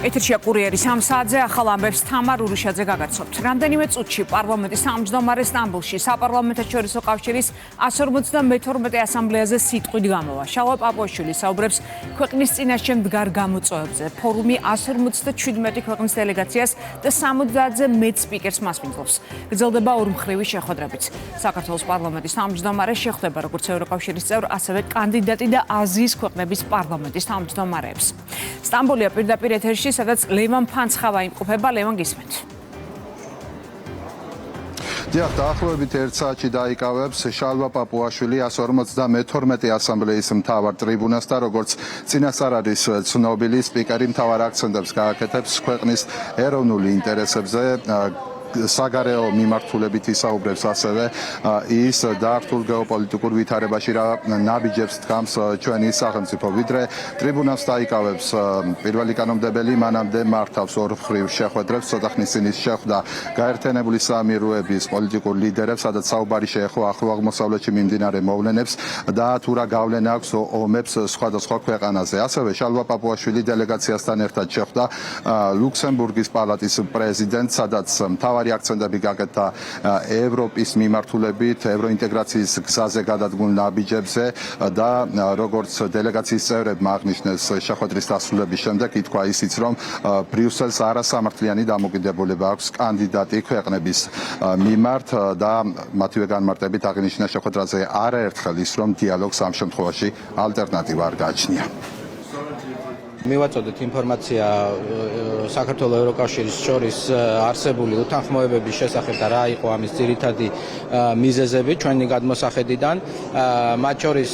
ეთერშია კურიერის ამ საათზე ახალ ამბებს თამარ ურუშაძე გაგაცნობთ. რამდენიმე წუთში პარლამენტის თავმჯდომარე სტამბოლში საპარლამენტო შორისო კავშირის 152 ასამბლეაზე სიტყვით გამოვა. შალვა პაპუაშვილი საუბრებს ქვეყნის წინაშე მდგარ გამოწვევებზე. ფორუმი 157 ქვეყნის დელეგაციას და 70-ზე მეტ სპიკერს მასპინძლობს. გრძელდება ორმხრივი შეხვედრებიც. საქართველოს პარლამენტის თავმჯდომარე შეხვდება როგორც ევროკავშირის წევრ, ასევე კანდიდატი და აზიის ქვეყნების პარლამენტის თავმჯდომარეებს. სტამბოლია პირდაპირ ეთერში, სადაც ლევან ფანცხავა იმყოფება. ლევან, გისმენთ. დიახ, დაახლოებით 1 საათში დაიკავებს შალვა პაპუაშვილი 152 ასამბლეის მთავარ ტრიბუნას და როგორც წინასწარ არის ცნობილი, სპიკერი მთავარ აქცენტებს გააკეთებს ქვეყნის ეროვნული ინტერესებზე. საგარეო მიმართულებით ისაუბრებს ასევე ის დაართულ გეოპოლიტიკურ ვითარებაში რა ნაბიჯებს დგამს ჩვენი სახელმწიფო. ვიდრე ტრიბუნას დაიკავებს პირველი კანონმდებელი, მანამდე მართავს ორმხრივ შეხვედრებს. ცოტა ხნის წინ ის შეხვდა გაერთიანებული საამიროების პოლიტიკურ ლიდერებს, სადაც საუბარი შეეხო ახლო აღმოსავლეთში მიმდინარე მოვლენებს და თუ რა გავლენა აქვს ომებს სხვადასხვა ქვეყანაზე. ასევე შალვა პაპუაშვილი დელეგაციასთან ერთად შეხვდა ლუქსემბურგის პალატის პრეზიდენტს, სადაც მთავარი აქცენტები გაკეთდა ევროპის მიმართულებით, ევროინტეგრაციის გზაზე გადადგმულ ნაბიჯებზე და როგორც დელეგაციის წევრებმა აღნიშნეს შეხვედრის დასრულების შემდეგ, ითქვა ისიც, რომ ბრიუსელს არასამართლიანი დამოკიდებულება აქვს კანდიდატი ქვეყნების მიმართ და მათივე განმარტებით აღნიშნა შეხვედრაზე არაერთხელ ის, რომ დიალოგს ამ შემთხვევაში ალტერნატივა არ გააჩნია. მივაწოდეთ ინფორმაცია საქართველოს ევროკავშირის შორის არსებული უთანხმოებების შესახებ და რა იყო ამის ძირითადი მიზეზები ჩვენი გადმოსახედიდან. მათ შორის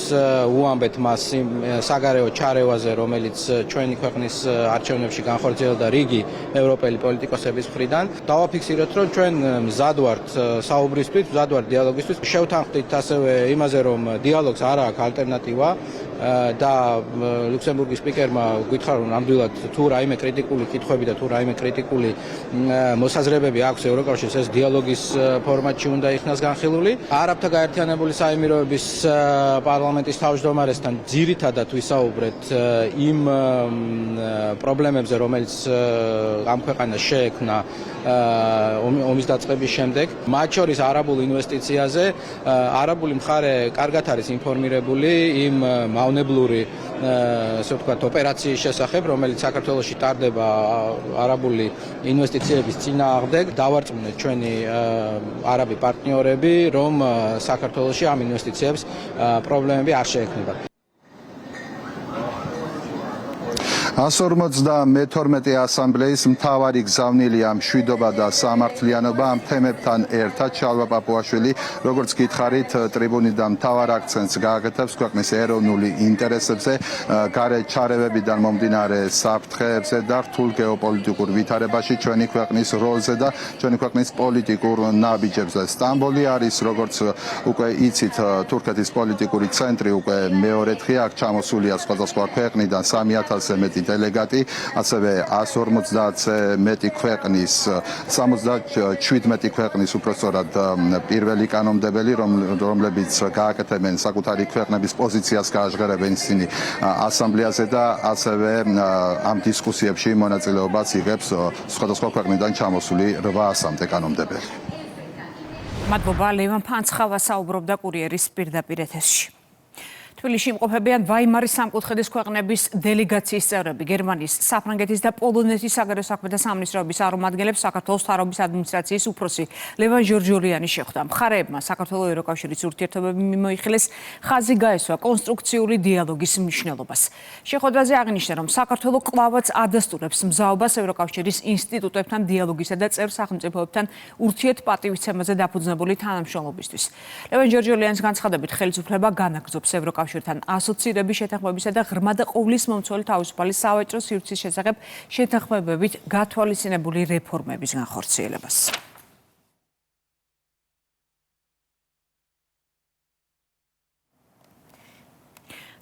უამბეთ მას საგარეო ჩარევაზე, რომელიც ჩვენი ქვეყნის არჩევნებში განხორციელდა რიგი ევროპელი პოლიტიკოსების მხრიდან. დავაფიქსირეთ, რომ ჩვენ მზად ვართ საუბრისთვის, მზად ვართ დიალოგისთვის. შევთანხმდით ასევე იმაზე, რომ დიალოგს არ აქვს ალტერნატივა და ლუქსემბურგის სპიკერმა გითხრა, რომ ნამდვილად თუ რაიმე კრიტიკული კითხვები და თუ რაიმე კრიტიკული მოსაზრებები აქვს ევროკავშირს, ეს დიალოგის ფორმატში უნდა იქნას განხილული. არაბთა გაერთიანებული საამიროების პარლამენტის თავმჯდომარესთან ძირითადად ვისაუბრეთ იმ პრობლემებზე, რომელიც ამ ქვეყანას შეექმნა ომის დაწყების შემდეგ, მათ შორის არაბულ ინვესტიციაზე. არაბული მხარე კარგად არის ინფორმირებული იმ მავნებლური ასე ვთქვათ ოპერაციის შესახებ, რომელიც საქართველოში ტარდება არაბული ინვესტიციების წინააღმდეგ. დავარწმუნეთ ჩვენი არაბი პარტნიორები, რომ საქართველოში ამ ინვესტიციებს პრობლემები არ შეექმნება. 152 ასამბლეის მთავარი გზავნილია მშვიდობა და სამართლიანობა. ამ თემებთან ერთად შალვა პაპუაშვილი, როგორც გითხარით, ტრიბუნიდან მთავარ აქცენტს გააკეთებს ქვეყნის ეროვნული ინტერესებზე, გარე ჩარევებიდან მომდინარე საფრთხეებზე და რთულ გეოპოლიტიკურ ვითარებაში, ჩვენი ქვეყნის როლზე და ჩვენი ქვეყნის პოლიტიკურ ნაბიჯებზე. სტამბოლი არის, როგორც უკვე იცით, თურქეთის პოლიტიკური ცენტრი, უკვე მეორეთხი აქ ჩამოსულია სხვადასხვა ქვეყნიდან 3000-ზე მეტი დელეგატი, ასევე 150-ზე მეტი ქვეყნის, 77 ქვეყნის უпростоრად პირველი კანონმდებელი, რომლებიც გააკეთებენ საკუთარი ქვეყნების პოზიციას, გააჟღერებენ ისინი ასამბლეაზე და ასევე ამ დისკუსიებში მონაწილეობას იღებს სხვადასხვა ქვეყნიდან ჩამოსული 800-მდე კანონმდებელი. მადლობა, ლევან ფანცხავა საუბრობდა კურიერის პირდაპირ ეთერში. თბილისში იმყოფებიან ვაიმარის სამკუთხედის ქვეყნების დელეგაციის წევრები, გერმანიის, საფრანგეთის და პოლონეთის საგარეო საქმეთა სამინისტროების წარმომადგენლებს საქართველოს მთავრობის ადმინისტრაციის უფროსი ლევან ჟორჟოლიანი შეხვდა. მხარეებმა საქართველოს ევროკავშირის ურთიერთობები მიმოიხილეს, ხაზი გაესვა კონსტრუქციული დიალოგის მნიშვნელობას. შეხვედრაზე აღნიშნა, რომ საქართველოს კვლავაც ადასტურებს მზაობას ევროკავშირის ინსტიტუტებთან დიალოგისა და წევრ სახელმწიფოებთან ურთიერთპატივისცემაზე დაფუძნებული თანამშრომლობისთვის. ლევან ჟორჟოლიანის განცხადებით, ხელისუფლება განაგრძობს ევროკავშირთან ასოცირების შეთანხმებისა და ღრმა და ყოვლისმომცველი თავისუფალი სავაჭრო სივრცის შესახებ შეთანხმებებით გათვალისწინებული რეფორმების განხორციელებას.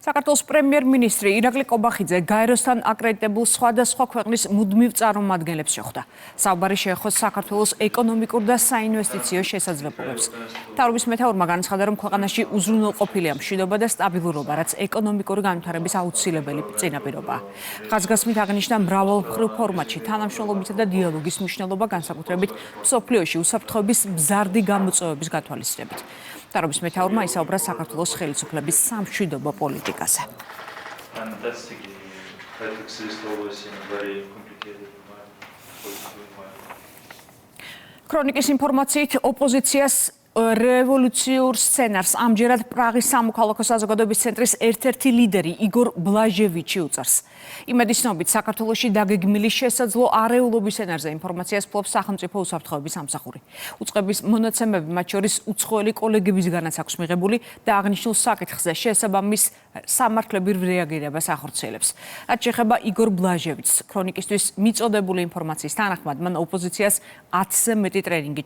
საქართველოს პრემიერ-მინისტრი ირაკლი კობახიძე გაეროსთან აკრედიტებულ სხვადასხვა ქვეყნის მუდმივ წარმომადგენლებს შეხვდა. საუბარი შეეხო საქართველოს ეკონომიკურ და საინვესტიციო შესაძლებლობებს. მთავრობის მეთაურმა განაცხადა, რომ ქვეყანაში უზრუნველყოფილია მშვიდობა და სტაბილურობა, რაც ეკონომიკური განვითარების აუცილებელი წინაპირობაა. ხაზგასმით აღნიშნა მრავალმხრივ ფორმატში თანამშრომლობისა და დიალოგის მნიშვნელობა, განსაკუთრებით მსოფლიოში უსაფრთხოების მზარდი გამოწვევების გათვალისწინებით. მთავრობის მეთაურმა ისაუბრა საქართველოს ხელისუფლების სამშვიდობო პოლიტიკაზე. ქრონიკის ინფორმაციით ოპოზიციას რევოლუციურ სცენარს ამჯერად პრაღის სამოქალაქო საზოგადოების ცენტრის ერთ-ერთი ლიდერი იგორ ბლაჟევიჩი უწევს. იმედის ცნობით, საქართველოში დაგეგმილი შესაძლო არეულობის სცენარზე ინფორმაციას ფლობს სახელმწიფო უსაფრთხოების სამსახური. უწყების მონაცემები, მათ შორის უცხოელი კოლეგებისგანაც აქვს მიღებული და აღნიშნულ საკითხზე შესაბამის სამართლებრივ რეაგირებას ახორციელებს. რაც შეეხება იგორ ბლაჟევიჩს, ქრონიკისთვის მიწოდებული ინფორმაციის თანახმად, მან ოპოზიციას 10-ზე მეტი ტრენინგი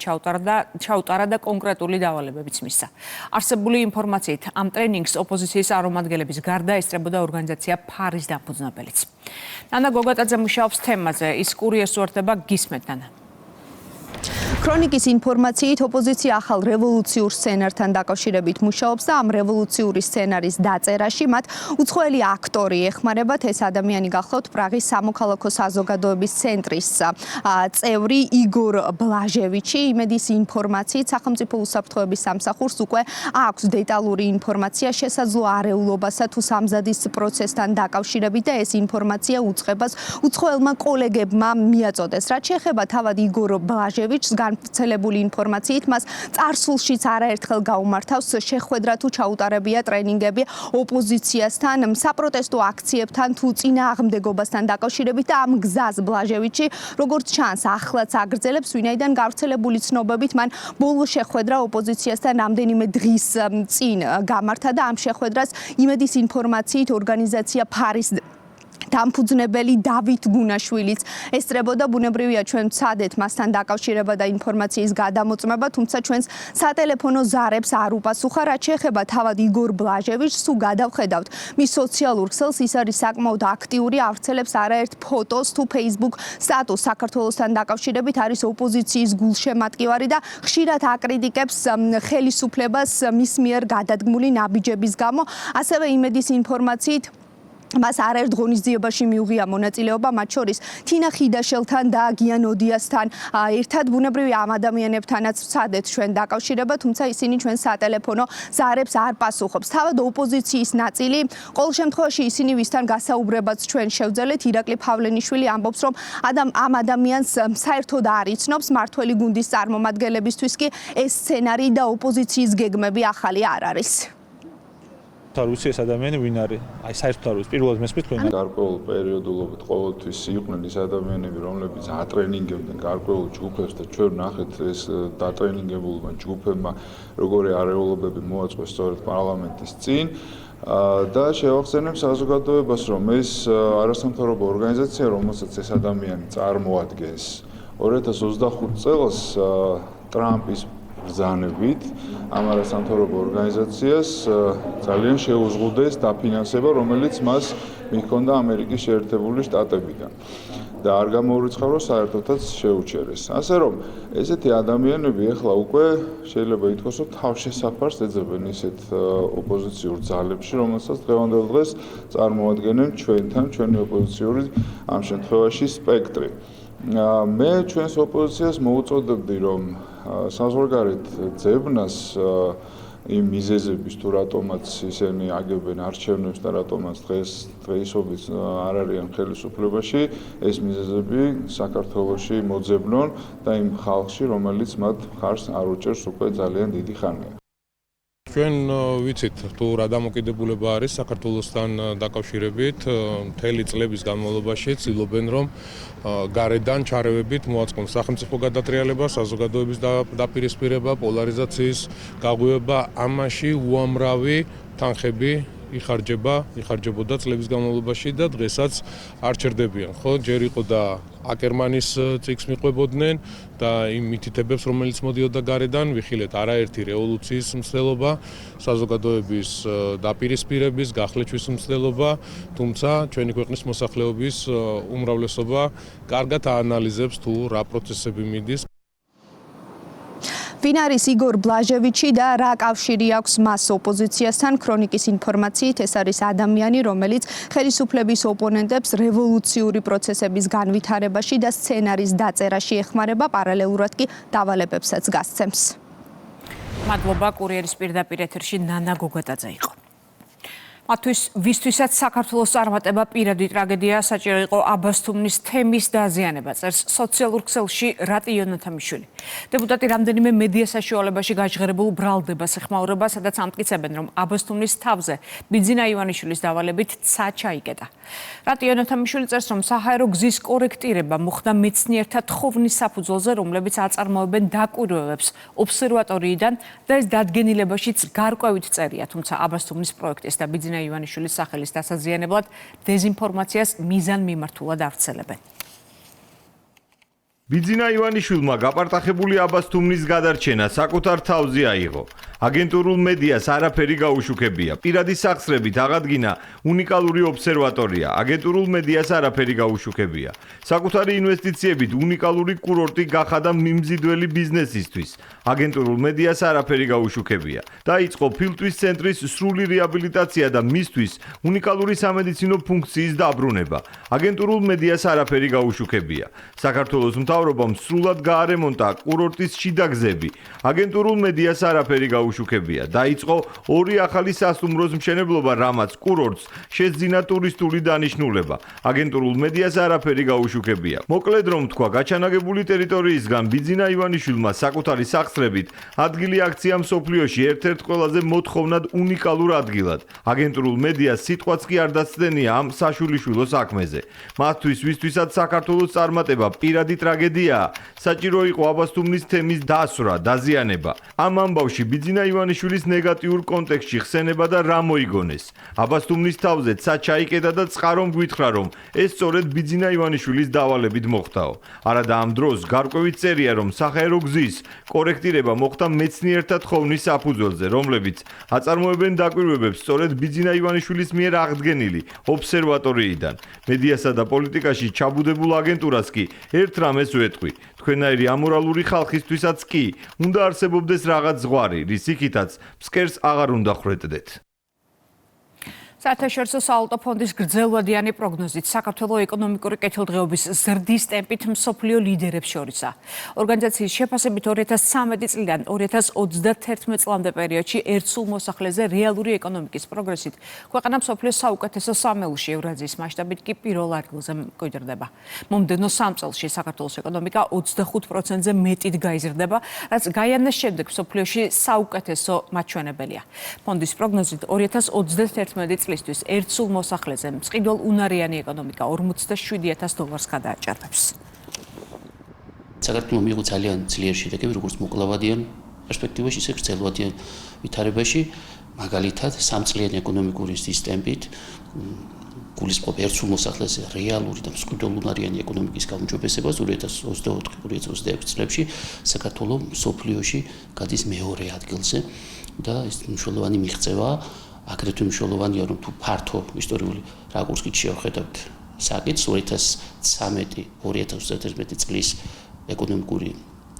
ჩაუტარა და კონკრეტული დავალებებიც მისცა. არსებული ინფორმაციით, ამ ტრენინგს ოპოზიციის წარმომადგენლების გარდა ესწრებოდა ორგანიზაცია ფარის დამფუძნებელიც. ნანა გოგატაძე მუშაობს თემაზე, ის კურიერს უერთდება, გისმენთ ნანა. ქრონიკის ინფორმაციით ოპოზიცია ახალ რევოლუციურ სცენართან დაკავშირებით მუშაობს და ამ რევოლუციური სცენარის დაწერაში მათ უცხოელი აქტორი ეხმარებათ. ეს ადამიანი გახლავთ პრაღის სამოქალაქო საზოგადოების ცენტრის წევრი იგორ ბლაჟევიჩი. იმედის ინფორმაციით სახელმწიფო უსაფრთხოების სამსახურს უკვე აქვს დეტალური ინფორმაცია შესაძლო არეულობასა თუ სამზადის პროცესთან დაკავშირებით და ეს ინფორმაცია უწყებას უცხოელმა კოლეგებმა მიაწოდეს. რაც შეეხება თავად იგორ ბლაჟევიჩს, განვრცელებული ინფორმაციით მას წარსულშიც არაერთხელ გაუმართავს შეხვედრა თუ ჩაუტარებია ტრენინგები ოპოზიციასთან, საპროტესტო აქციებთან თუ წინააღმდეგობასთან დაკავშირებით და ამ გზას ბლაჟევიჩი, როგორც ჩანს, ახლაც აგრძელებს, ვინაიდან გავრცელებული ცნობებით მან ბოლო შეხვედრა ოპოზიციასთან რამდენიმე დღის წინ გამართა და ამ შეხვედრას იმედის ინფორმაციით ორგანიზაცია ფარის დამფუძნებელი დავით გუნაშვილიც ესწრებოდა. ბუნებრივია, ჩვენ ვცადეთ მასთან დაკავშირება და ინფორმაციის გადამოწმება, თუმცა ჩვენს სატელეფონო ზარებს არ უპასუხა. რაც შეეხება თავად იგორ ბლაჟევიჩს, თუ გადავხედავთ მის სოციალურ ქსელს, ის არის საკმაოდ აქტიური, ავრცელებს არაერთ ფოტოს თუ Facebook სტატუსს საქართველოსთან დაკავშირებით, არის ოპოზიციის გულშემატკივარი და ხშირად აკრიტიკებს ხელისუფლებას მის მიერ გადადგმული ნაბიჯების გამო. ასევე იმედის ინფორმაციით მას არაერთ ღონისძიებაში მიუღია მონაწილეობა, მათ შორის თინა ხიდაშელთან და გიან ოდიასთან ერთად. ბუნებრივია, ამ ადამიანებთანაც ვცადეთ ჩვენ დაკავშირება, თუმცა ისინი ჩვენ სატელეფონო ზარებს არ პასუხობს. თავად ოპოზიციის ნაწილი, ყოველ შემთხვევაში ისინი ვისთან გასაუბრებაც ჩვენ შევძელეთ, ირაკლი ფავლენიშვილი ამბობს, რომ ამ ადამიანს საერთოდ არ იცნობს, მართველი გუნდის წარმომადგენლებისთვის კი ეს სცენარი და ოპოზიციის გეგმები ახალი არ არის. რუსი ეს ადამიანი ვინ არის? აი საერთოდ არის პირველად მესმის თქვენ. გარკვეულ პერიოდულობით ყოველთვის იყვნენ ის ადამიანები, რომლებიც ატრენინგებდნენ გარკვეულ ჯგუფებს და ჩვენ ნახეთ ეს დატრენინგებულმა ჯგუფებმა როგორი არეულობები მოაწყვეს სწორედ პარლამენტის წინ და შევახსენებ საზოგადოებას, რომ ეს არასამთავრობო ორგანიზაცია, რომელსაც ეს ადამიანი წარმოადგენს, 2025 წელს ტრამპის ბრძანებით ამ არასამთავრობო ორგანიზაციას ძალიან შეუზღუდეს დაფინანსება, რომელიც მას მიჰქონდა ამერიკის შეერთებული შტატებიდან და არ გამოურიცხავა, რომ საერთოდაც შეუჩერეს. ასე რომ ესეთი ადამიანები ახლა უკვე შეიძლება ითქვას, რომ თავშესაფარს ეძებენ ისეთ ოპოზიციურ ძალებში, რომელსაც დღევანდელ დღეს წარმოადგენენ ჩვენთან, ჩვენი ოპოზიციური ამ შემთხვევაში სპექტრი. მე ჩვენს ოპოზიციას მოუწოდებდი, რომ საზღვარგარეთ ძებნას იმ მიზეზების თუ რატომაც ისინი აგებენ არჩევნებს და რატომაც დღეისობით არ არიან ხელისუფლებაში, ეს მიზეზები საქართველოში მოძებნონ და იმ ხალხში, რომელიც მათ მხარს არ უჭერს უკვე ძალიან დიდი ხანია. ჩვენ ვიცით თუ რა დამოკიდებულება არის საქართველოსთან დაკავშირებით, მთელი წლების განმავლობაში ცდილობენ რომ გარედან ჩარევებით მოაწყონ სახელმწიფო გადატრიალება, საზოგადოების დაპირისპირება, პოლარიზაციის გაღვივება, ამაში უამრავი თანხები იხარჯებოდა წლების განმავლობაში და დღესაც არ ჩერდებიან, ხო? ჯერ იყო და აკერმანის წიგს მიყვებოდნენ და იმ მითითებებს, რომელიც მოდიოდა გარედან, ვიხილეთ არაერთი რევოლუციის მცდელობა, საზოგადოების დაპირისპირების, გახლეჩვის მცდელობა, თუმცა ჩვენი ქვეყნის მოსახლეობის უმრავლესობა კარგად აანალიზებს თუ რა პროცესები მიდის. ვინ არის იგორ ბლაჟევიჩი და რა კავშირი აქვს მას ოპოზიციასთან? ქრონიკის ინფორმაციით ეს არის ადამიანი, რომელიც ხელისუფლების ოპონენტებს რევოლუციური პროცესების განვითარებაში და სცენარის დაწერაში ეხმარება, პარალელურად კი დავალებებსაც გასცემს. მადლობა, კურიერის პირდაპირ ეთერში ნანა გოგატაძე იყო. მათთვის ვისთვისაც საქართველოს წარმატება პირადი ტრაგედია, საჭირო იყო აბასთუმნის თემის დაზიანება, წერს სოციალურ ქსელში რატი იონათამიშვილი. დეპუტატი რამდენიმე მედია საშუალებაში გაჟღერებულ ბრალდებას ეხმაურება, სადაც ამტკიცებენ, რომ აბასთუმნის თავზე ბიძინა ივანიშვილის დავალებით ცა ჩაიკეტა. რატი იონათამიშვილი წერს, რომ საჰაერო გზის კორექტირება მოხდა მეცნიერთა თხოვნის საფუძველზე, რომლებიც აწარმოებენ დაკვირვებებს ობსერვატორიიდან და ეს დადგენილებაშიც გარკვევით წერია, თუმცა აბასთუმნის პროექტის და ბიძინა ივანიშვილის სახელის დასაზიანებლად დეზინფორმაციას მიზანმიმართულად ავრცელებენ. ბიძინა ივანიშვილმა გაპარტახებული აბასთუმნის გადარჩენა საკუთარ თავზე აიღო. აგენტურულ მედიას არაფერი გაუშუქებია. პირადი სახსრებით აღადგინა უნიკალური ობსერვატორია. აგენტურულ მედიას არაფერი გაუშუქებია. საკუთარი ინვესტიციებით უნიკალური კურორტი გახადა მიმზიდველი ბიზნესისთვის. აგენტურულ მედიას არაფერი გაუშუქებია. დაიწყო ფილტვის ცენტრის სრული რეაბილიტაცია და მისთვის უნიკალური სამედიცინო ფუნქციის დაბრუნება. აგენტურულ მედიას არაფერი გაუშუქებია. საქართველოს მთავრობამ სრულად გაარემონტა კურორტის შიდა გზები. აგენტურულ მედიას არაფერი გაუშუქებია. დაიწყო ორი ახალი სასტუმროს მშენებლობა, რამაც კურორტს შეძინა ტურისტული დანიშნულება. აგენტურულ მედიას არაფერი გაუშუქებია. მოკლედ რომ თქვა, გაჩანაგებული ტერიტორიისგან ბიძინა ივანიშვილმა საკუთარი სახსრებით ადგილი აქცია მსოფლიოში ერთ-ერთ ყველაზე მოთხოვნად უნიკალურ ადგილად. აგენტურულ მედიას სიტყვაც კი არ დაცდენია ამ საშვილიშვილო საქმეზე. მათთვის ვისთვისაც საქართველოს წარმატება პირადი ტრაგედიაა, საჭირო იყო აბასთუმნის თემის დასვრა, დაზიანება. ამ ამბავში ბიძინა ივანიშვილის ნეგატიურ კონტექსტში ხსენება და რა მოიგონეს. აბასთუმნის თავზე ცა ჩაიკეტა და წყარომ გვითხრა, რომ ეს სწორედ ბიძინა ივანიშვილის დავალებით მოხდაო. არადა ამ დროს გარკვევით წერია, რომ საჰაერო გზის კორექტირება მოხდა მეცნიერთა თხოვნის საფუძველზე, რომლებიც აწარმოებენ დაკვირვებებს სწორედ ბიძინა ივანიშვილის მიერ აღდგენილი ობსერვატორიიდან. მედიასა და პოლიტიკაში ჩაბუდებულ აგენტურას კი ერთ რამეს ვეთყვი. თქვენაირი ამორალური ხალხისთვისაც კი უნდა არსებობდეს რაღაც ზღვარი, რის იქითაც ფსკერს აღარ უნდა ხრეტდეთ. საერთაშორისო სავალუტო ფონდის გრძელვადიანი პროგნოზით საქართველოს ეკონომიკური კეთილდღეობის ზრდის ტემპით მსოფლიო ლიდერებს შორისაა. ორგანიზაციის შეფასებით 2013 წლიდან 2031 წლამდე პერიოდში ერთსულ მოსახლეზე რეალური ეკონომიკის პროგრესით ქვეყანა მსოფლიოს საუკეთესო სამეულში, ევრაზიის მასშტაბით კი პირველ ადგილზე მკვიდრდება. მომდევნო 3 წელში საქართველოს ეკონომიკა 25%-ზე მეტით გაიზრდება, რაც გაიანას შემდეგ მსოფლიოში საუკეთესო მაჩვენებელია. ფონდის პროგნოზით 2031 წლისთვის ერთსულ მოსახლეზე მწყიდვალ უნარიანი ეკონომიკა $47,000 გადააჭარბებს. საქართველოს მიიღო ძალიან ძლიერი შედეგები, როგორც მოკლევადიან პერსპექტივაში, ისე გრძელვადიან ვითარებაში, მაგალითად, 3 წლიანი ეკონომიკური ზრდის ტემპით გულისხმობ ერთსულ მოსახლეზე რეალური და მწყიდვალ უნარიანი ეკონომიკის გაუმჯობესებას 2024-2026 წლებში საქართველოს მსოფლიოში გადის მეორე ადგილზე და ეს მნიშვნელოვანი მიღწევაა. აგრეთვე მნიშვნელოვანია, რომ თუ ფართო ისტორიული რაკურსით შევხედავთ საკითხს 2013-2021 წლის ეკონომიკური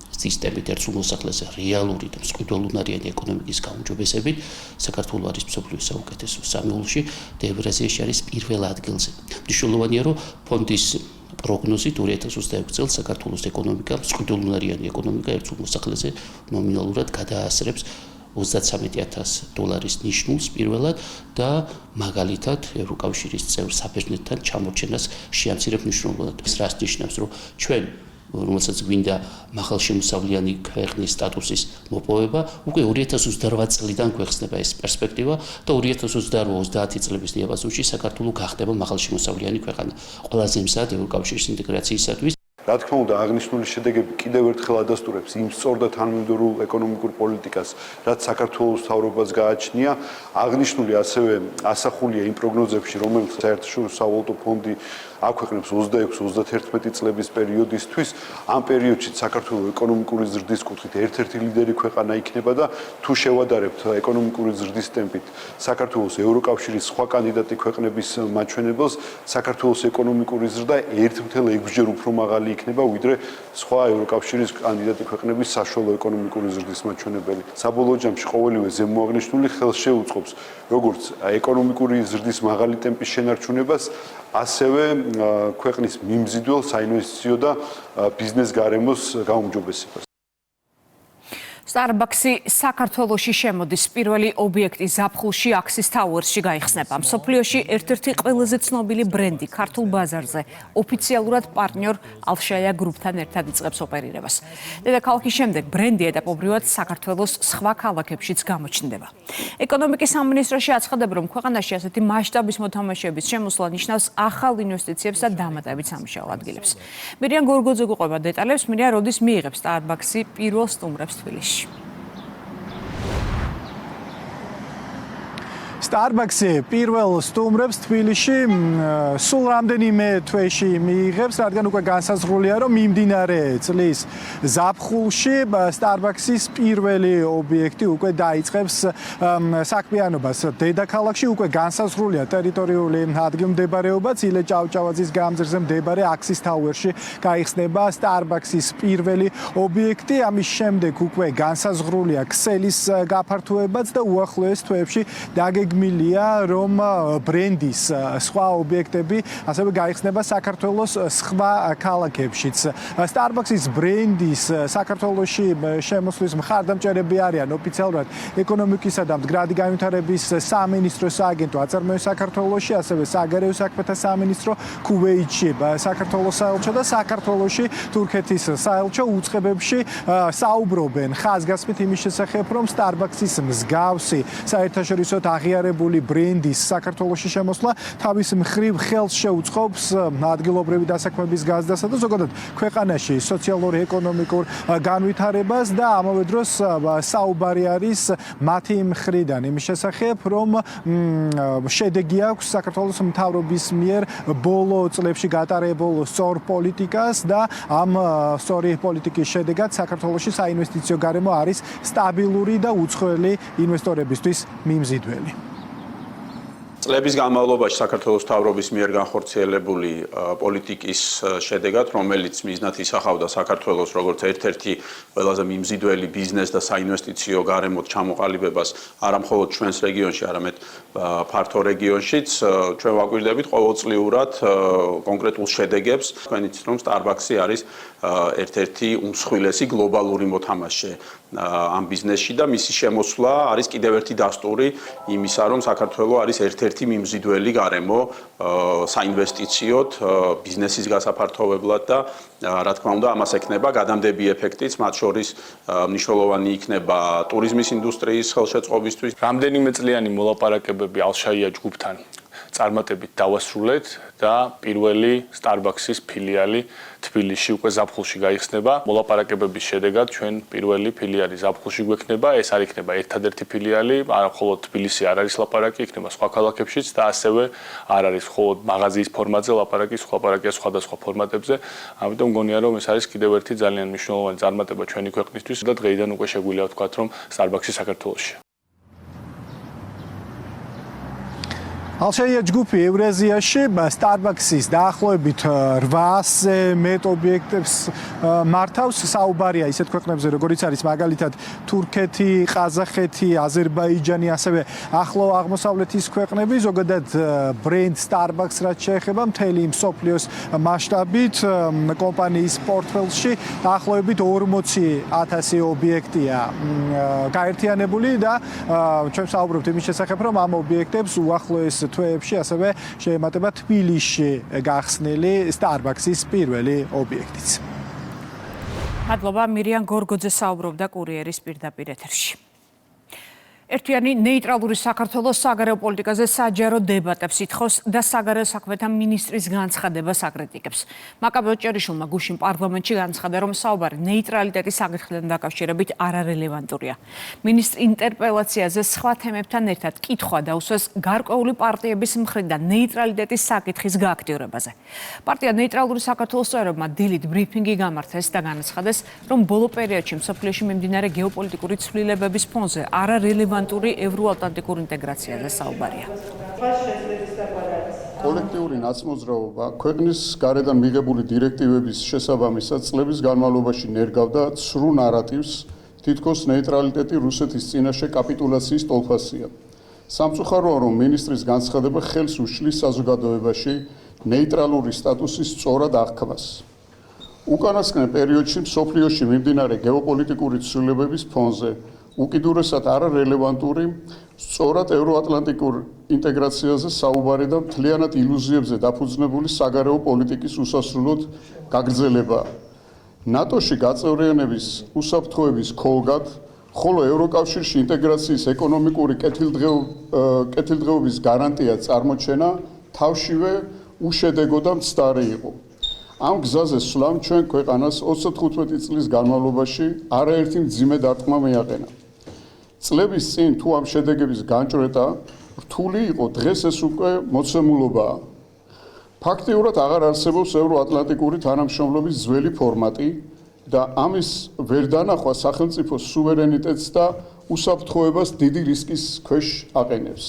სისტემით ერთსულ მოსახლეზე რეალური და მწყიდვალ უნარიანი ეკონომიკის გაუმჯობესებით საქართველოს არის მსოფლიოს საუკეთესო სამეულში და ევრაზიაში არის პირველ ადგილზე. მნიშვნელოვანია, რომ ფონდის პროგნოზით 2026 წელს საქართველოს ეკონომიკა მწყიდვალ უნარიანი ეკონომიკა ერთსულ მოსახლეზე ნომინალურად გადაასწრებს $33,000 ნიშნულს პირველად და მაგალითად ევროკავშირის წევრ საბერძნეთთან ჩამორჩენას შეამცირებ მნიშვნელოვნად. ეს რას ნიშნავს, რომ ჩვენ რომელსაც გვინდა მაღალშემოსავლიანი ქვეყნის სტატუსის მოპოვება, უკვე 2028 წლიდან გვეხსნება ეს პერსპექტივა და 2028-30 წლების დიაპაზონში საქართველოს გახდება მაღალშემოსავლიანი ქვეყანა. ყველაზე მზად ევროკავშირის ინტეგრაციისათვის. რა თქმა უნდა, აღნიშნული შედეგები კიდევ ერთხელ ადასტურებს იმ სწორ და თანმიმდევრულ ეკონომიკურ პოლიტიკას, რაც საქართველოს მთავრობას გააჩნია. აღნიშნული ასევე ასახულია იმ პროგნოზებში, რომელიც საერთაშორისო სავალუტო ფონდი აქვეყნებს 26-31 წლების პერიოდისთვის. ამ პერიოდში საქართველოს ეკონომიკური ზრდის კუთხით ერთ-ერთი ლიდერი ქვეყანა იქნება და თუ შევადარებთ ეკონომიკური ზრდის ტემპით საქართველოს ევროკავშირის სხვა კანდიდატი ქვეყნების მაჩვენებელს, საქართველოს ეკონომიკური ზრდა 1.6-ჯერ უფრო მაღალი იქნება, ვიდრე სხვა ევროკავშირის კანდიდატი ქვეყნების საშუალო ეკონომიკური ზრდის მაჩვენებელი. საბოლოო ჯამში ყოველივე ზემოაღნიშნული ხელს შეუწყობს როგორც ეკონომიკური ზრდის მაღალი ტემპის შენარჩუნებას, ასევე ქვეყნის მიმზიდველ საინვესტიციო და ბიზნეს გარემოს გაუმჯობესებას. Starbucks-ი საქართველოში შემოდის პირველი ობიექტი ზაფხულში Axis Towers-ში გაიხსნება. მსოფლიოში ერთ-ერთი ყველაზე ცნობილი ბრენდი ქართულ ბაზარზე ოფიციალურად პარტნიორ Alshaya Group-თან ერთად იწყებს ოპერირებას. დედაქალაქის შემდეგ ბრენდი ეტაპობრივად საქართველოს სხვა ქალაქებშიც გამოჩნდება. ეკონომიკის სამინისტროში აცხადებს, რომ ქვეყანაში ასეთი მასშტაბის მოთამაშეების შემოსვლა ნიშნავს ახალ ინვესტიციებს და დამატებით სამუშაო ადგილებს. მირიან გორგოძე გვიყვება დეტალებს. მირიან, როდის მიიღებს Starbucks-ი პირველ სტუმრებს თბილისში? Starbucks-ი პირველ სტუმრებს თბილისში სულ რამდენიმე თვეში მიიღებს, რადგან უკვე განსაზღვრულია, რომ მიმდინარე წლის ზაფხულში Starbucks-ის პირველი ობიექტი უკვე დაიწყებს საქმიანობას. დედაქალაქში უკვე განსაზღვრულია ტერიტორიული ადგილმდებარეობაც, ილე ჭავჭავაძის გამზირზე მდებარე Axis Tower-ში გაიხსნება Starbucks-ის პირველი ობიექტი. ამის შემდეგ უკვე განსაზღვრულია ქსელის გაფართოებაც და უახლოეს თვეებში დაგეგმილია, რომ ბრენდის სხვა ობიექტები ასევე გაიხსნება საქართველოს სხვა ქალაქებშიც. Starbucks-ის ბრენდის საქართველოში შემოსვლის მხარდამჭერები არიან ოფიციალურად ეკონომიკისა და მდგრადი განვითარების სამინისტროს სააგენტო აწარმოებს საქართველოში, ასევე საგარეო საქმეთა სამინისტრო ქუვეითში საქართველოს საელჩო და საქართველოში თურქეთის საელჩო უწყებებში საუბრობენ ხაზგასმით იმის შესახებ, რომ Starbucks-ის მსგავსი საერთაშორისო აღიარებული ბრენდის საქართველოში შემოსვლა თავის მხრივ ხელს შეუწყობს ადგილობრივი დასაქმების გაზრდასა და ზოგადად ქვეყანაში სოციალურ ეკონომიკურ განვითარებას და ამავე დროს საუბარი არის მათი მხრიდან იმის შესახებ, რომ შედეგი აქვს საქართველოს მთავრობის მიერ ბოლო წლებში გატარებულ სწორ პოლიტიკას და ამ სწორი პოლიტიკის შედეგად საქართველოში საინვესტიციო გარემო არის სტაბილური და უცხოელი ინვესტორებისთვის მიმზიდველი. წლების განმავლობაში საქართველოს მთავრობის მიერ განხორციელებული პოლიტიკის შედეგად, რომელიც მიზნად ისახავდა საქართველოს როგორც ერთ-ერთი ყველაზე მიმზიდველი ბიზნეს და საინვესტიციო გარემოთ ჩამოყალიბებას არა მხოლოდ ჩვენს რეგიონში, არამედ ფართო რეგიონშიც, ჩვენ ვაკვირდებით ყოველწლიურად კონკრეტულ შედეგებს. თქვენ იცით, რომ Starbucks-ი არის ერთ-ერთი უმსხვილესი გლობალური მოთამაშე ამ ბიზნესში და მისი შემოსვლა არის კიდევ ერთი დასტური იმისა, რომ საქართველო არის ერთ-ერთი მიმზიდველი გარემო საინვესტიციოდ, ბიზნესის გასაფართოვებლად და რა თქმა უნდა, ამას ექნება გადამდები ეფექტიც, მათ შორის მნიშვნელოვანი იქნება ტურიზმის ინდუსტრიის ხელშეწყობისთვის. რამდენიმე წლიანი მოლაპარაკებები Alshaya ჯგუფთან წარმატებით დავასრულეთ და პირველი Starbucks-ის ფილიალი თბილისში უკვე ზაფხულში გაიხსნება. მოლაპარაკებების შედეგად ჩვენ პირველი ფილიალი ზაფხულში გვექნება. ეს არ იქნება ერთადერთი ფილიალი, არა მხოლოდ თბილისი არ არის ლაპარაკი, იქნება სხვა ქალაქებშიც და ასევე არ არის მხოლოდ მაღაზიის ფორმატზე ლაპარაკი, სხვა ლაპარაკია სხვადასხვა ფორმატებზე. ამიტომ მგონია, რომ ეს არის კიდევ ერთი ძალიან მნიშვნელოვანი წარმატება ჩვენი ქვეყნისთვის და დღეიდან უკვე შეგვიძლია ვთქვათ, რომ Starbucks-ი საქართველოში. Alshaya ჯგუფი ევრაზიაში Starbucks-ის დაახლოებით 800-ზე მეტ ობიექტებს მართავს. საუბარია ისეთ ქვეყნებზე, როგორიც არის მაგალითად თურქეთი, ყაზახეთი, აზერბაიჯანი, ასევე ახლო აღმოსავლეთის ქვეყნები. ზოგადად ბრენდ Starbucks რაც შეეხება მთელი მსოფლიოს მასშტაბით კომპანიის პორტფელში დაახლოებით 40,000 ობიექტია გაერთიანებული და ჩვენ საუბრობთ იმის შესახებ, რომ ამ ობიექტებს უახლოეს თვეებში ასევე შეემატება თბილისში გახსნილი Starbucks-ის პირველი ობიექტიც. მადლობა, მირიან გორგოძე საუბრობდა კურიერის პირდაპირ ეთერში. ერთიანი ნეიტრალური საქართველოს საგარეო პოლიტიკაზე საჯარო დებატებს ითხოვს და საგარეო საქმეთა მინისტრის განცხადებას აკრიტიკებს. მაკაბე ჭერიშვილმა გუშინ პარლამენტში განცხადა, რომ საუბარი ნეიტრალიტეტის საკითხთან დაკავშირებით არარელევანტურია. მინისტრი ინტერპელაციაზე სხვა თემებთან ერთად კითხვა დაუსვეს გარკვეული პარტიების მხრიდან ნეიტრალიტეტის საკითხის გააქტიურებაზე. პარტია ნეიტრალური საქართველოს წევრებმა დილით ბრიფინგი გამართეს და განაცხადეს, რომ ბოლო პერიოდში მსოფლიოში მიმდინარე გეოპოლიტიკური ცვლილებების ფონზე არარელევანტური ევროატლანტიკურ ინტეგრაციაზე საუბარია. კოლექტიური ნაცმოძრაობა ქვეყნის გარედან მიღებული დირექტივების შესაბამისად წლების განმავლობაში ნერგავდა ცრუ ნარატივს, თითქოს ნეიტრალიტეტი რუსეთის წინაშე კაპიტულაციის ტოლფასია. სამწუხაროა, რომ მინისტრის განცხადება ხელს უშლის საზოგადოებაში ნეიტრალური სტატუსის სწორად აღქმას. უკანასკნელ პერიოდში მსოფლიოში მიმდინარე გეოპოლიტიკური ცვლილებების ფონზე უკიდურესად არარელევანტური სწორად ევროატლანტიკურ ინტეგრაციაზე საუბარი და მთლიანად ილუზიებზე დაფუძნებული საგარეო პოლიტიკის უსასრულოდ გაგრძელება. ნატოში გაწევრიანების უსაფრთხოების ქოლგად, ხოლო ევროკავშირში ინტეგრაციის ეკონომიკური კეთილდღეობის გარანტია წარმოჩენა თავშივე უშედეგო და მცდარი იყო. ამ გზაზე სვლამ ჩვენ ქვეყანას 35 წლის განმავლობაში არაერთი მძიმე დარტყმა მიაყენა. წლების წინ თუ ამ შედეგების განჭრეტა რთული იყო, დღეს ეს უკვე მოცემულობაა. ფაქტიურად აღარ არსებობს ევროატლანტიკური თანამშრომლობის ძველი ფორმატი და ამის ვერ დანახვა სახელმწიფოს სუვერენიტეტს და უსაფრთხოებას დიდი რისკის ქვეშ აყენებს.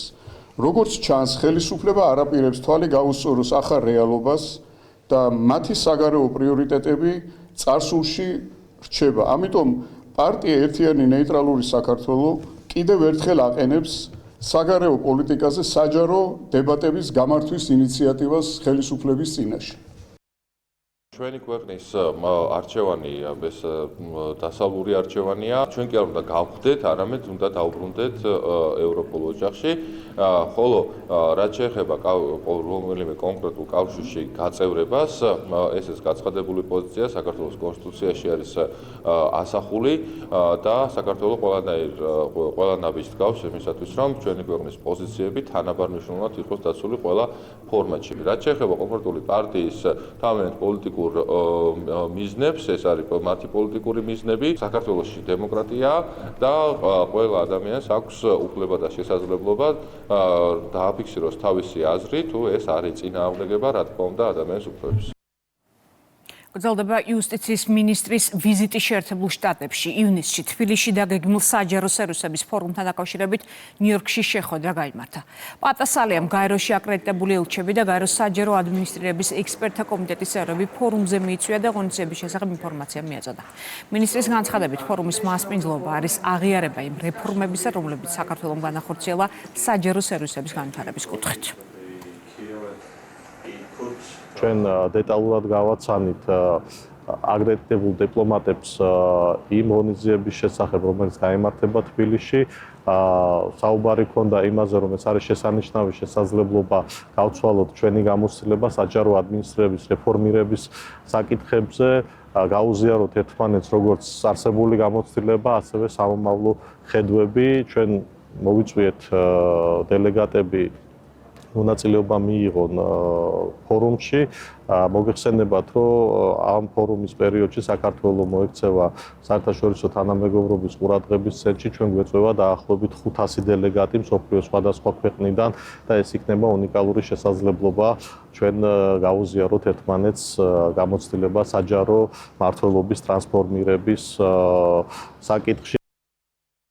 როგორც ჩანს, ხელისუფლება არაპირებს თვალი გაუსწოროს ახალ რეალობას და მათი საგარეო პრიორიტეტები წარსულში რჩება. ამიტომ პარტია ერთიანი ნეიტრალური საქართველო კიდევ ერთხელ აყენებს საგარეო პოლიტიკაზე საჯარო დებატების გამართვის ინიციატივას ხელისუფლების წინაშე. ჩვენი ქვეყნის არჩევანი ეს დასავლური არჩევანია. ჩვენ კი არ უნდა გავხდეთ, არამედ უნდა დავბრუნდეთ ევროპულ ოჯახში. ხოლო რაც შეეხება რომელიმე კონკრეტულ კავშირში გაწევრებას, ეს გაცხადებული პოზიცია საქართველოს კონსტიტუციაში არის ასახული და საქართველოს ყველა ნაბიჯს დგავს იმისათვის, რომ ჩვენი ქვეყნის პოზიციები თანაბარ მნიშვნელოვნად იყოს დაცული ყველა ფორმატში. რაც შეეხება კონკრეტული პარტიის თავიანთ პოლიტიკურ მიზნებს, ეს არის მათი პოლიტიკური მიზნები. საქართველოში დემოკრატია და ყველა ადამიანს აქვს უფლება და შესაძლებლობა დააფიქსიროს თავისი აზრი, თუ ეს არის წინააღმდეგება, რა თქმა უნდა, ადამიანის უფლებებს. გრძელდება იუსტიციის მინისტრის ვიზიტი შეერთებულ შტატებში. ივნისში თბილისში დაგეგმილ საჯარო სერვისების ფორუმთან დაკავშირებით ნიუ-იორკში შეხვედრა გაიმართა. პატასალიამ გაეროში აკრედიტებული ელჩები და გაეროს საჯარო ადმინისტრირების ექსპერტთა კომიტეტის წევრები ფორუმზე მიიწვია და ღონისძიების შესახებ ინფორმაცია მიაწოდა. მინისტრის განცხადებით, ფორუმის მასპინძლობა არის აღიარება იმ რეფორმებისა, რომლებიც საქართველომ განახორციელა საჯარო სერვისების განვითარების კუთხით. ჩვენ დეტალურად გავაცანით აკრედიტებულ დიპლომატებს იმ ღონისძიების შესახებ, რომელიც გაიმართება თბილისში. საუბარი ქონდა იმაზე, რომ ეს არის შესანიშნავი შესაძლებლობა გავცვალოთ ჩვენი გამოცდილება საჯარო ადმინისტრირების რეფორმირების საკითხებზე, გაუზიაროთ ერთმანეთს როგორც არსებული გამოცდილება, ასევე სამომავლო ხედვები. ჩვენ მოვიწვიეთ დელეგატები მონაწილეობა მიიღონ ფორუმში. მოგეხსენებათ, რომ ამ ფორუმის პერიოდში საქართველოს მოექცევა საერთაშორისო თანამეგობრობის ყურადღების ცენტრში. ჩვენ გვეწევა დაახლოებით 500 დელეგატი მსოფლიოს სხვადასხვა ქვეყნიდან და ეს იქნება უნიკალური შესაძლებლობა ჩვენ გავუზიაროთ ერთმანეთს გამოცდილება საჯარო მმართველობის ტრანსფორმირების საკითხში.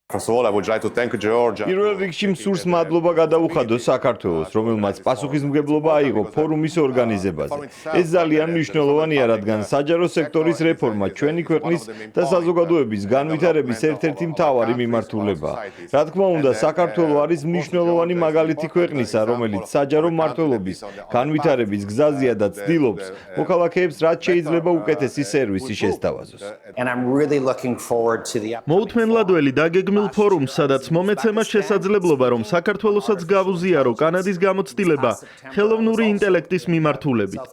პირველ რიგში მსურს მადლობა გადაუხადო საქართველოს, რომელმაც პასუხისმგებლობა აიღო ფორუმის ორგანიზებაზე. ეს ძალიან მნიშვნელოვანია, რადგან საჯარო სექტორის რეფორმა ჩვენი ქვეყნის და საზოგადოების განვითარების ერთ-ერთი მთავარი მიმართულებაა. რა თქმა უნდა, საქართველო არის მნიშვნელოვანი მაგალითი ქვეყნისა, რომელიც საჯარო მმართველობის განვითარების გზაზეა და ცდილობს მოქალაქეებს რაც შეიძლება უკეთესი სერვისი შესთავაზოს. მოუთმენლადველი დაგეგმილ ფორუმს, სადაც მომეცემა შესაძლებლობა, რომ საქართველოსაც გავუზიარო კანადის გამოცდილება ხელოვნური ინტელექტის მიმართულებით.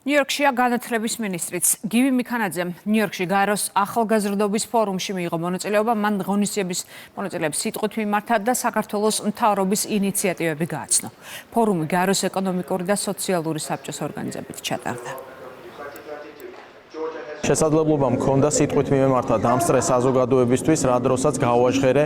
ნიუ-იორკშია განათლების მინისტრიც გივი მიქანაძემ ნიუ-იორკში გაეროს ახალგაზრდობის ფორუმში მიიღო მონაწილეობა. მან ღონისძიების მონაწილეებს სიტყვით მიმართა და საქართველოს მთავრობის ინიციატივები გააცნო. ფორუმი გაეროს ეკონომიკური და სოციალური საბჭოს ორგანიზებით ჩატარდა. შესაძლებლობა მქონდა სიტყვით მიმართა დამსწრე საზოგადოებისთვის, რა დროსაც გავაჟღერე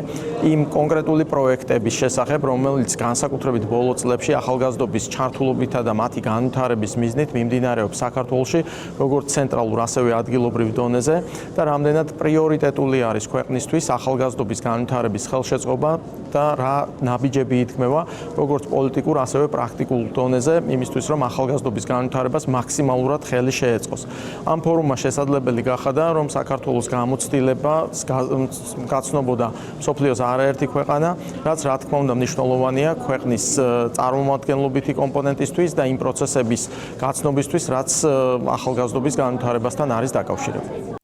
იმ კონკრეტული პროექტების შესახებ, რომელიც განსაკუთრებით ბოლო წლებში ახალგაზრდობის ჩართულობითა და მათი განვითარების მიზნით მიმდინარეობს საქართველოში, როგორც ცენტრალურ, ასევე ადგილობრივ დონეზე და რამდენად პრიორიტეტული არის ქვეყნისთვის ახალგაზრდობის განვითარების ხელშეწყობა და რა ნაბიჯები ითქმევა, როგორც პოლიტიკურ, ასევე პრაქტიკულ დონეზე, იმისთვის, რომ ახალგაზრდობის განვითარებას მაქსიმალურად ხელი შეეწყოს. ამ ფორუმმა შესაძლებელი გახადა, რომ საქართველოს გამოცდილება გაცნობოდა მსოფლიოს არაერთი ქვეყანა, რაც რა თქმა უნდა მნიშვნელოვანია ქვეყნის წარმომადგენლობითი კომპონენტისთვის და იმ პროცესების გაცნობისთვის, რაც ახალგაზრდობის განვითარებასთან არის დაკავშირებული.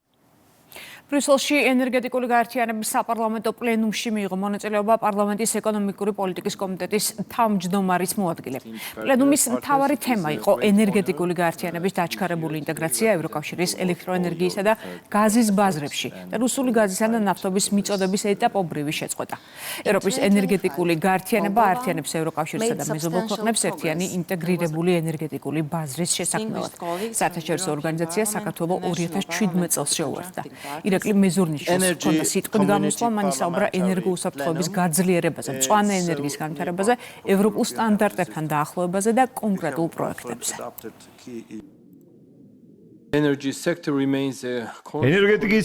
ბრიუსელში ენერგეტიკული გაერთიანების საპარლამენტო პლენუმში მიიღო მონაწილეობა პარლამენტის ეკონომიკური პოლიტიკის კომიტეტის თავმჯდომარის მოადგილე. პლენუმის მთავარი თემა იყო ენერგეტიკული გაერთიანების დაჩქარებული ინტეგრაცია ევროკავშირის ელექტროენერგიისა და გაზის ბაზრებში და რუსული გაზისა და ნავთობის მიწოდების ეტაპობრივი შეწყვეტა. ევროპის ენერგეტიკული გაერთიანება აერთიანებს ევროკავშირსა და მეზობელ ქვეყნებს ერთიანი ინტეგრირებული ენერგეტიკული ბაზრის შესაქმნელად. საერთაშორისო ორგანიზაცია საქართველოს 2017 წელს შეუერთდა. ირაკლი მეზურნიშვილს ჰქონდა სიტყვით გამოსვლა, მან ისაუბრა ენერგოუსაფრთხოების გაძლიერებაზე, მწვანე ენერგიის განვითარებაზე, ევროპულ სტანდარტებთან დაახლოებაზე და კონკრეტულ პროექტებზე. ენერგეტიკის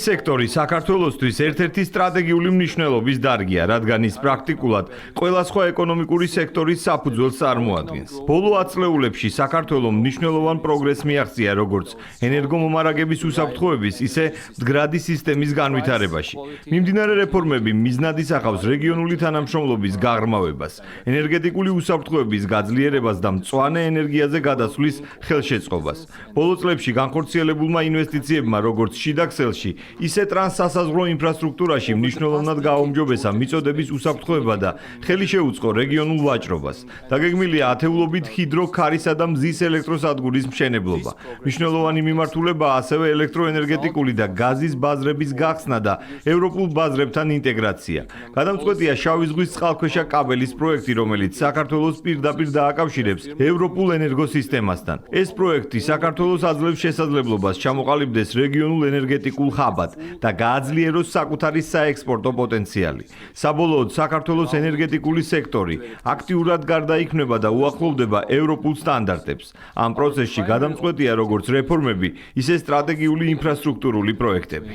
სექტორი საქართველოსთვის ერთ-ერთი სტრატეგიული მნიშვნელობის დარგია, რადგან ის პრაქტიკულად ყველა სხვა ეკონომიკური სექტორის საფუძველს წარმოადგენს. ბოლო ათწლეულებში საქართველოს მნიშვნელოვან პროგრესს მიაღწია როგორც ენერგომომარაგების უსაფრთხოების, ისე მდგრადი სისტემის განვითარებაში. მიმდინარე რეფორმები მიზნად ისახავს რეგიონული თანამშრომლობის გაღრმავებას, ენერგეტიკული უსაფრთხოების გაძლიერებას და მწვანე ენერგიაზე გადასვლის ხელშეწყობას. ბოლო წლებში განხორციელებულმა ინვესტიციებმა, როგორც შიდა ქსელში, ისე ტრანსსასაზღვრო ინფრასტრუქტურაში მნიშვნელოვნად გააუმჯობესა მიწოდების უსაფრთხოება და ხელი შეუწყო რეგიონულ ვაჭრობას. დაგეგმილია ათეულობით ჰიდრო, ქარისა და მზის ელექტროსადგურის მშენებლობა. მნიშვნელოვანი მიმართულებაა ასევე ელექტროენერგეტიკული და გაზის ბაზრების გახსნა და ევროპულ ბაზრებთან ინტეგრაცია. გადამწყვეტია შავი ზღვის წყალქვეშა კაბელის პროექტი, რომელიც საქართველოს პირდაპირ დააკავშირებს ევროპულ ენერგოსისტემასთან. ეს პროექტი საქართველოს აძლევს შესაძლებლობას ჩამოყალიბდეს რეგიონულ ენერგეტიკულ ხაბად და გააძლიეროს საკუთარი საექსპორტო პოტენციალი. საბოლოოდ საქართველოს ენერგეტიკული სექტორი აქტიურად გარდაიქმნება და უახლოვდება ევროპულ სტანდარტებს. ამ პროცესში გადამწყვეტია როგორც რეფორმები, ისე სტრატეგიული ინფრასტრუქტურული პროექტები.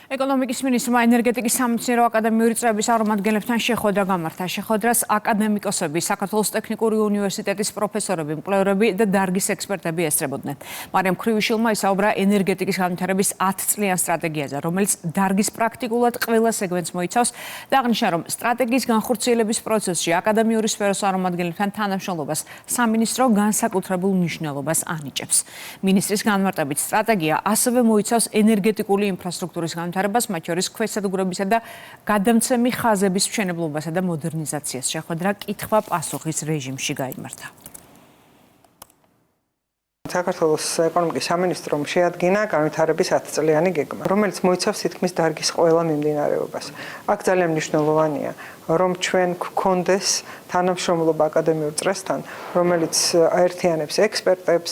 ეკონომიკის მინისტრმა ენერგეტიკის სამეცნიერო აკადემიური წრეების წარმომადგენლებთან შეხვედრა გამართა. შეხვედრას აკადემიკოსები, საქართველოს ტექნიკური უნივერსიტეტის პროფესორები, მკვლევრები და დარგის ექსპერტები ესწრებოდნენ. მარიამ ქრივიშვილმა ისაუბრა ენერგეტიკის განვითარების 10 წლიან სტრატეგიაზე, რომელიც დარგის პრაქტიკულად ყველა სეგმენტს მოიცავს და აღნიშნა, რომ სტრატეგიის განხორციელების პროცესში აკადემიური სფეროს წარმომადგენლებთან თანამშრომლობას სამინისტრო განსაკუთრებულ მნიშვნელობას ანიჭებს. მინისტრის განმარტებით, სტრატეგია ასევე მოიცავს ენერგეტიკული ინფრასტრუქტურის განვითარებას, მათ შორის ქვესადუღრებისა და გადამცემი ხაზების მშენებლობასა და მოდერნიზაციას. შეხვედრა კითხვა-პასუხის რეჟიმში გაიმართა. საქართველოს ეკონომიკის სამინისტრომ შეადგინა განვითარების 10 წლიანი გეგმა, რომელიც მოიცავს თითქმის დარგის ყველა მიმდინარეობას. აქ ძალიან მნიშვნელოვანია, რომ ჩვენ გვქონდეს თანამშრომლობა აკადემიურ წრესთან, რომელიც აერთიანებს ექსპერტებს,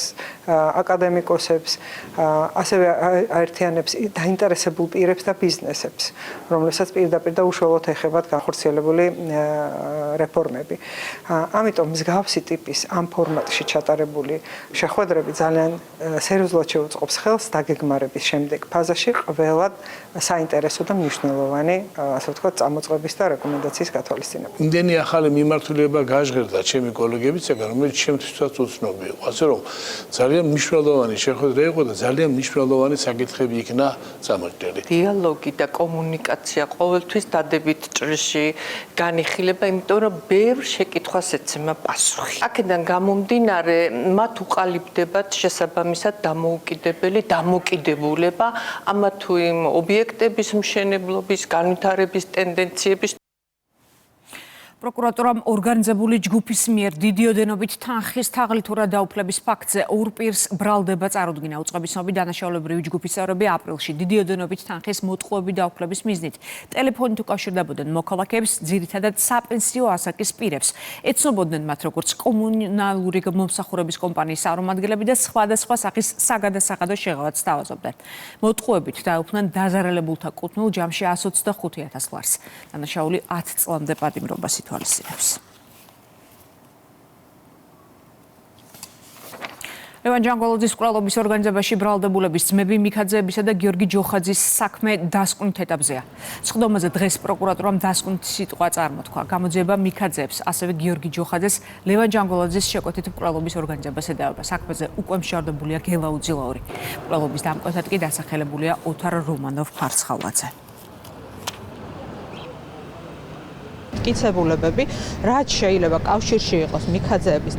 აკადემიკოსებს, ასევე აერთიანებს დაინტერესებულ პირებს და ბიზნესებს, რომლებსაც პირდაპირ და უშუალოდ ეხებათ განხორციელებული რეფორმები. ამიტომ მსგავსი ტიპის ამ ფორმატში ჩატარებული შეხვედრები ძალიან სერიოზულად შეუწყობს ხელს დაგეგმარების შემდეგ ფაზაში ყველა საინტერესო და მნიშვნელოვანი, ასე ვთქვათ, წამოწყების და რეკომენდაციის გათვალისწინება. იმდენი ახალი მიმართულება გაჟღერდა ჩემი კოლეგებისგან, რომელიც ჩემთვისაც უცნობი იყო. ასე რომ ძალიან მნიშვნელოვანი შეხვედრა იყო და ძალიან მნიშვნელოვანი საკითხები იქნა წამოჭრილი. დიალოგი და კომუნიკაცია ყოველთვის დადებით ჭრში განიხილება, იმიტომ რომ ბევრ შეკითხვას ეცემა პასუხი. აქედან გამომდინარე, მათ უყალიბდებათ შესაბამისად დამოუკიდებულება ამა თუ იმ ობიექტების მშენებლობის, განვითარების ტენდენციების. პროკურატურამ ორგანიზებული ჯგუფის მიერ დიდი ოდენობით თანხის თაღლითურად დაუფლების ფაქტზე ორ პირს ბრალდება წარუდგინა. უწყებისმობი დანაშაულებრივი ჯგუფის წევრები აპრილში დიდი ოდენობით თანხის მოტყუები დაუფლების მიზნით ტელეფონით უკავშირდებოდნენ მოქალაქეებს, ძირითადად საპენსიო ასაკის პირებს. ეცნობოდნენ მათ როგორც კომუნალური მომსახურების კომპანიის წარმომადგენლები და სხვადასხვა სახის საგადასახადო შეღავათს თავაზობდნენ. მოტყუებით დაუფლნენ დაზარალებულთა კუთვნილ ჯამში 125,000 ლარს. დანაშაული 10 წლამდე პატიმრობას ითვალისწინებს. ლევან ჯანგოლოძის მკვლელობის ორგანიზებაში ბრალდებულების ძმები მიქაძეებისა და გიორგი ჯოხაძის საქმე დასკვნით ეტაპზეა. სხდომაზე დღეს პროკურატურამ დასკვნითი სიტყვა წარმოთქვა. გამოძიება მიქაძეებს, ასევე გიორგი ჯოხაძეს ლევან ჯანგოლოძის შეკვეთით მკვლელობის ორგანიზებას ედავება. საქმეზე უკვე მშორდებულია გელა უძილაური. მკვლელობის დამკვეთად კი დასახელებულია ოთარ რომანოვ-ფარცხალაძე. მტკიცებულებები, რაც შეიძლება კავშირში იყოს მიქაძეების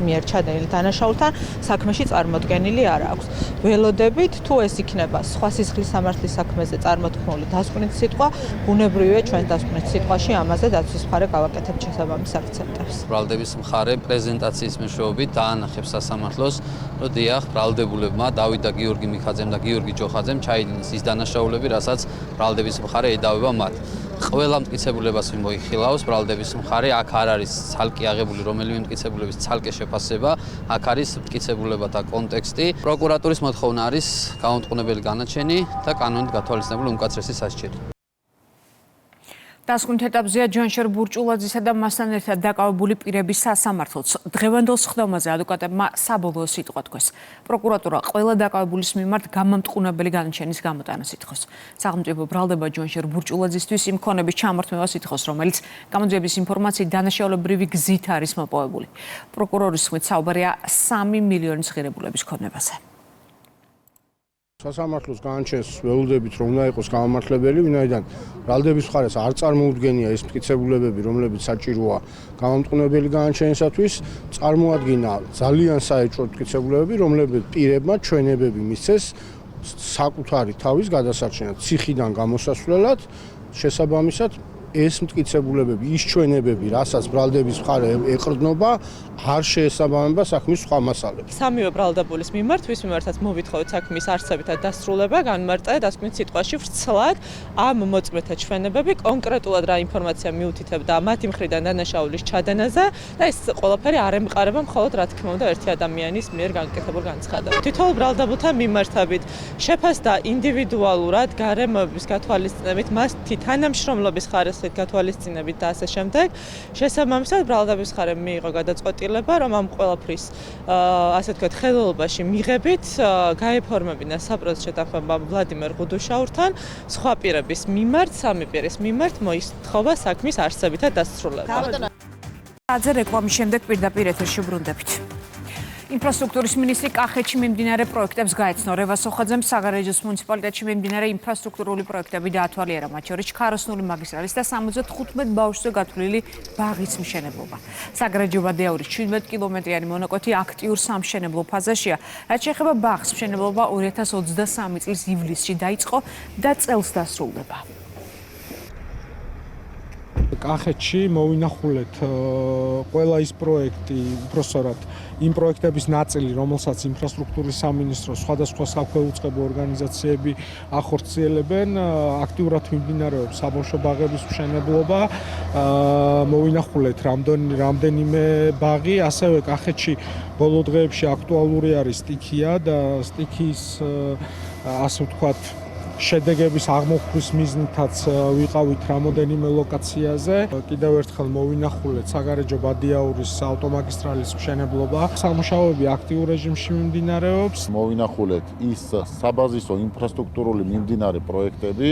მიერ ჩადენილი დანაშაულთან, საქმეში წარმოდგენილი არ აქვს. ველოდებით, თუ ეს იქნება სხვა სისხლის სამართლის საქმეზე წარმოთქმული დასკვნითი სიტყვა, ბუნებრივია ჩვენ დასკვნითი სიტყვაში ამაზე დაცვის მხარე გავაკეთებთ შესაბამის აქცენტებს. ბრალდების მხარე პრეზენტაციის მეშვეობით დაანახებს სასამართლოს, რომ დიახ, ბრალდებულებმა დავით და გიორგი მიქაძემ და გიორგი ჯოხაძემ ჩაიდინეს ის დანაშაულები, რასაც ბრალდების მხარე ედავება მათ. ყველა მტკიცებულებას მოიხილავს ბრალდების მხარე, აქ არ არის ცალკე აღებული რომელიმე მტკიცებულების ცალკე შეფასება, აქ არის მტკიცებულებათა კონტექსტი. პროკურატურის მოთხოვნა არის გამომტყუნებელი განაჩენი და კანონით გათვალისწინებული უმკაცრესი სასჯელი. დასკვნით ეტაპზეა ჯანშერ ბურჭულაძისა და მასთან ერთად დაკავებული პირების სასამართლოც. დღევანდელ სხდომაზე ადვოკატებმა საბოლოო სიტყვა თქვეს. პროკურატურა ყველა დაკავებულის მიმართ გამომტყუნებელი განაჩენის გამოტანას ითხოვს. სახელმწიფო ბრალდება ჯანშერ ბურჭულაძისთვის იმ ქონების ჩამორთმევას ითხოვს, რომელიც გამოძიების ინფორმაციით დანაშაულებრივი გზით არის მოპოვებული. პროკურორის თქმით, საუბარია 3 მილიონის ღირებულების ქონებაზე. სასამართლოს განაჩენს ველოდებით, რომ უნდა იყოს გამომართლებელი, ვინაიდან ბრალდების მხარეს არ წარმოუდგენია ეს მტკიცებულებები, რომლებიც საჭიროა გამომტყუნებელი განაჩენისათვის, წარმოადგინა ძალიან საეჭვო მტკიცებულებები, რომლებიც პირებმა ჩვენებები მისცეს საკუთარი თავის გადასარჩენად, ციხიდან გამოსასვლელად, შესაბამისად ეს მტკიცებულებები, ის ჩვენებები, რასაც ბრალდების მხარე ეყრდნობა, არ შეესაბამება საქმის სხვა მასალებს. სამივე ბრალდებულის მიმართ, ვის მიმართაც მოვითხოვეთ საქმის არსებითად დასრულება, განმარტა დასკვნით სიტყვაში ვრცლად ამ მოწმეთა ჩვენებები, კონკრეტულად რა ინფორმაცია მიუთითებდა მათი მხრიდან დანაშაულის ჩადენაზე და ეს ყველაფერი არ ემყარება მხოლოდ რა თქმა უნდა ერთი ადამიანის მიერ გაკეთებულ განცხადებებს. თითოეულ ბრალდებულთან მიმართებით შეფასდა ინდივიდუალურად გარემოების გათვალისწინებით, მასთი თანამშრომლობის ხარისხით გათვალისწინებით და ასე შემდეგ. შესაბამისად ბრალდების მხარე მიიღო გადაწყვეტილება, რომ ამ ყველაფრის ასე ვთქვათ ხელოვნებაში მიღებით გაეფორმებინა საპროცესო შეთანხმება ვლადიმერ ღუდუშაურთან, სხვა პირების მიმართ, სამი პირის მიმართ მოითხოვა საქმის არსებითად დასრულება. აძე რეკლამის შემდეგ პირდაპირ ეთერში ბრუნდებით. ინფრასტრუქტურის მინისტრი კახეთში მიმდინარე პროექტებს გაეცნო. რევას ოხაძემ საგარეჯოს მუნიციპალიტეტში მიმდინარე ინფრასტრუქტურული პროექტები დაათვალიერა, მათ შორის ჩქაროსნული მაგისტრალის და 75 ბავშვზე გათვლილი ბაღის მშენებლობა. საგარეჯო ბადიაურის 17 კილომეტრიანი მონაკვეთი აქტიურ სამშენებლო ფაზაშია. რაც შეეხება ბაღს, მშენებლობა 2023 წლის ივლისში დაიწყო და წელს დასრულდება. კახეთში მოვინახულეთ ყველა ის პროექტი, უბრალოდ იმ პროექტების ნაწილი, რომელსაც ინფრასტრუქტურის სამინისტრო სხვადასხვა სახელმწიფო ორგანიზაციები ახორციელებენ, აქტიურად მიმდინარეობს საბავშვო ბაღების მშენებლობა. მოვინახულეთ რამდენიმე ბაღი, ასევე კახეთში ბოლო დღეებში აქტუალური არის სტიქია და სტიქის ასე ვთქვათ შედეგების აღმოფხვის მიზნითაც ვიყავით რამოდენიმე ლოკაციაზე. კიდევ ერთხელ მოვინახულეთ საგარეჯო ბადიაურის ავტომაგისტრალის მშენებლობა. სამუშაოები აქტიურ რეჟიმში მიმდინარეობს. მოვინახულეთ ის საბაზისო ინფრასტრუქტურული მიმდინარე პროექტები,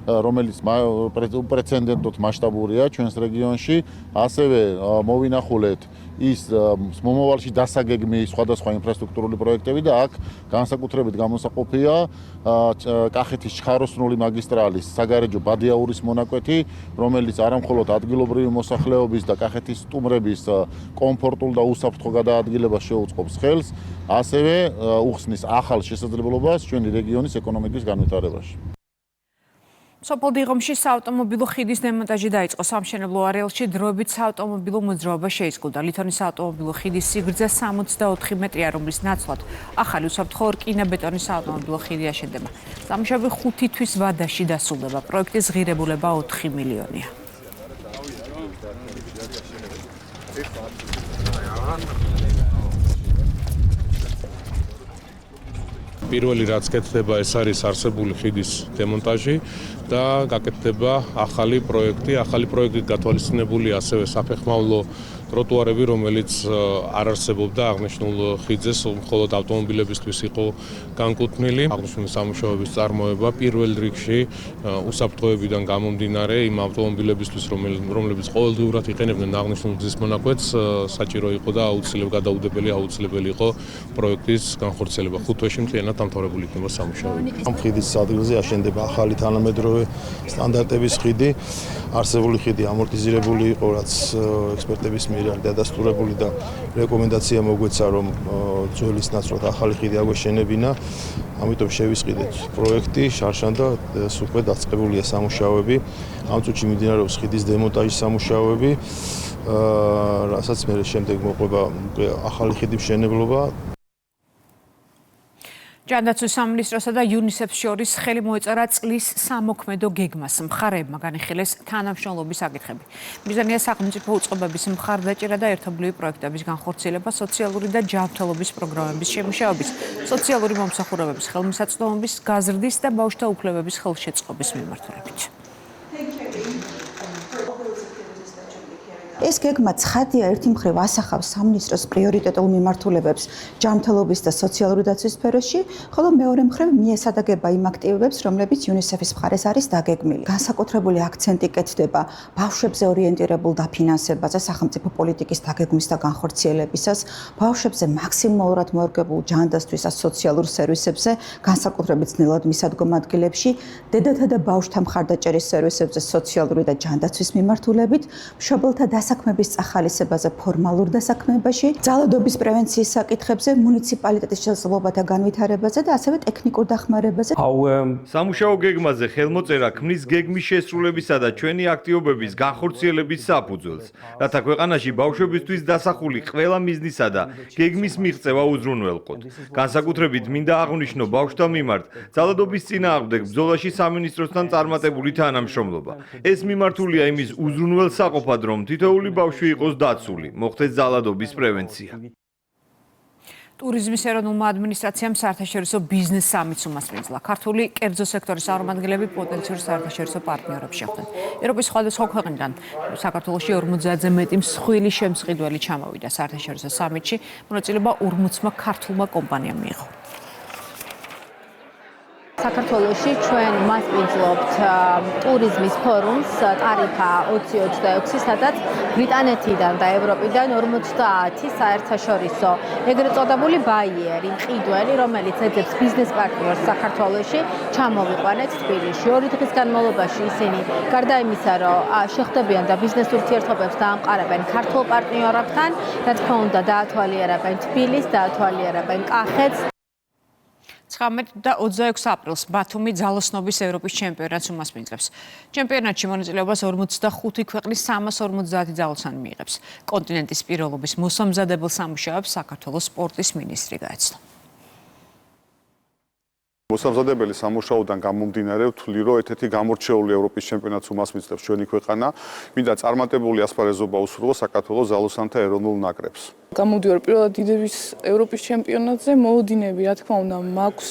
რომელიც უპრეცედენტოდ მასშტაბურია ჩვენს რეგიონში. ასევე მოვინახულეთ ის მომავალში დასაგეგმი სხვადასხვა ინფრასტრუქტურული პროექტები და აქ განსაკუთრებით გამოსაყოფია კახეთის ჩხაროსნული მაგისტრალის საგარეჯო ბადიაურის მონაკვეთი, რომელიც არამხოლოდ ადგილობრივი მოსახლეობის და კახეთის სტუმრების კომფორტულ და უსაფრთხო გადაადგილებას შეუწყობს ხელს, ასევე უხსნის ახალ შესაძლებლობას ჩვენი რეგიონის ეკონომიკის განვითარებაში. სოფელ დიღომში საავტომობილო ხიდის დემონტაჟი დაიწყო. სამშენებლო არეალში დროებით საავტომობილო მოძრაობა შეიზღუდა. ლითონის საავტომობილო ხიდის სიგრძე 64 მეტრია, რომლის ნაცვლად ახალი უსაფრთხო რკინა-ბეტონის საავტომობილო ხიდი აშენდება. სამუშაოები 5 თვის ვადაში დასრულდება. პროექტის ღირებულება 4 მილიონია. პირველი რაც კეთდება, ეს არის არსებული ხიდის დემონტაჟი და გაკეთდება ახალი პროექტი. ახალი პროექტით გათვალისწინებული ასევე საფეხმავლო ტროტუარები, რომელიც არ არსებობდა აღნიშნულ ხიდზე, მხოლოდ ავტომობილებისთვის იყო განკუთვნილი. აღნიშნული სამუშაოების წარმოება პირველ რიგში უსაფრთხოებიდან გამომდინარე იმ ავტომობილებისთვის, რომლებიც ყოველდღიურად იყენებდნენ აღნიშნულ გზის მონაკვეთს, საჭირო იყო და აუცილებელი იყო პროექტის განხორციელება. 5 თვეში მთლიანად დამთავრებული იქნება სამუშაოები. ამ ხიდის ადგილზე აშენდება ახალი თანამედროვე სტანდარტების ხიდი. არსებული ხიდი ამორტიზირებული იყო, რაც ექსპერტების მიერ არის დადასტურებული და რეკომენდაცია მოგვეცა, რომ ძველის ნაცვლად ახალი ხიდი აგვეშენებინა. ამიტომ შევისყიდეთ პროექტი, შარშან და უკვე დაწყებულია სამუშაოები. ამ წუთში მიმდინარეობს ხიდის დემონტაჟის სამუშაოები, რასაც მე შემდეგ მოყვება ახალი ხიდის მშენებლობა. ჯანდაცვის სამინისტროსა და UNICEF-ს შორის ხელი მოეწერა წყლის სამოქმედო გეგმას. მხარეებმა განიხილეს თანამშრომლობის საკითხები. მიზანია სახელმწიფო უწყობების მხარდაჭერა და ერთობლივი პროექტების განხორციელება, სოციალური და ჯანმრთელობის პროგრამების შემუშავების, სოციალური მომსახურებების ხელმისაწვდომობის, გაზრდის და ბავშვთა უფლებების ხელშეწყობის მიმართულებით. ეს გეგმა ცხადია, ერთი მხრივ ასახავს სამინისტროს პრიორიტეტულ მიმართულებებს ჯანმრთელობის და სოციალური დაცვის სფეროში, ხოლო მეორე მხრივ მიესადაგება იმ აქტივობებს, რომლებიც UNICEF-ის მხარეს არის დაგეგმილი. განსაკუთრებული აქცენტი კეთდება ბავშვებზე ორიენტირებულ დაფინანსებაზე სახელმწიფო პოლიტიკის დაგეგმვის და განხორციელებისას, ბავშვებზე მაქსიმალურად მორგებულ ჯანდაცვის და სოციალურ სერვისებზე, განსაკუთრებით ძნელად მისადგომ ადგილებში, დედათა და ბავშვთა მხარდაჭერის სერვისებზე სოციალური და ჯანდაცვის მიმართულებით, მშობელთა დასაქმების წახალისებაზე ფორმალურ დასაქმებაში, ძალადობის პრევენციის საკითხებზე, მუნიციპალიტეტის შესაძლებლობათა განვითარებაზე და ასევე ტექნიკურ დახმარებაზე. სამუშაო გეგმაზე ხელმოწერა ქმნის გეგმის შესრულებისა და ჩვენი აქტივობების განხორციელების საფუძველს, რათა ქვეყანაში ბავშვებისთვის დასახული ყველა მიზნისა და გეგმის მიღწევა უზრუნველყოთ. განსაკუთრებით მინდა აღვნიშნო ბავშვთა მიმართ ძალადობის წინააღმდეგ ბრძოლაში სამინისტროსთან წარმატებული თანამშრომლობა. ეს მიმართულია იმის უზრუნველსაყოფად, რომ თითოეული ბავშვი იყოს დაცული, მოხდეს ძალადობის პრევენცია. ტურიზმის ეროვნულმა ადმინისტრაციამ საერთაშორისო ბიზნეს სამიტს უმასპინძლა. ქართული კერძო სექტორის წარმომადგენლები პოტენციურ საერთაშორისო პარტნიორებს შეხვდნენ. ევროპის სხვადასხვა ქვეყნიდან საქართველოში 50-ზე მეტი მსხვილი შემსყიდველი ჩამოვიდა საერთაშორისო სამიტში. მონაწილეობა 40-მა ქართულმა კომპანიამ მიიღო. საქართველოში ჩვენ მასპინძლობთ ტურიზმის ფორუმს ტარიფა 2026, სადაც ბრიტანეთიდან და ევროპიდან 50 საერთაშორისო ეგრეთ წოდებული ბაიერი, მყიდველი, რომელიც ეძებს ბიზნეს პარტნიორს საქართველოში, ჩამოვიყვანეთ თბილისში. 2 დღის განმავლობაში ისინი გარდა იმისა, რომ შეხვდებიან და ბიზნეს ურთიერთობებს დაამყარებენ ქართულ პარტნიორებთან, რა თქმა უნდა, დაათვალიერებენ თბილისს, დაათვალიერებენ კახეთს. 19 და 26 აპრილს ბათუმი ძალოსნობის ევროპის ჩემპიონატს უმასპინძლებს. ჩემპიონატში მონაწილეობას 45 ქვეყნის 350 ძალოსანი მიიღებს. კონტინენტის პირველობის მოსამზადებელ სამუშაოებს საქართველოს სპორტის მინისტრი გაეცნო. მოსამზადებელი სამუშაოდან გამომდინარე ვთვლი, რომ ერთ-ერთი გამორჩეული ევროპის ჩემპიონატს უმასპინძლებს ჩვენი ქვეყანა. მინდა წარმატებული ასპარეზობა უსურვო საქართველოს ძალოსანთა ეროვნულ ნაკრებს. გამოდივარ პირველად დიდების ევროპის ჩემპიონატზე, მოუდინები, რა თქმა უნდა, მაქვს,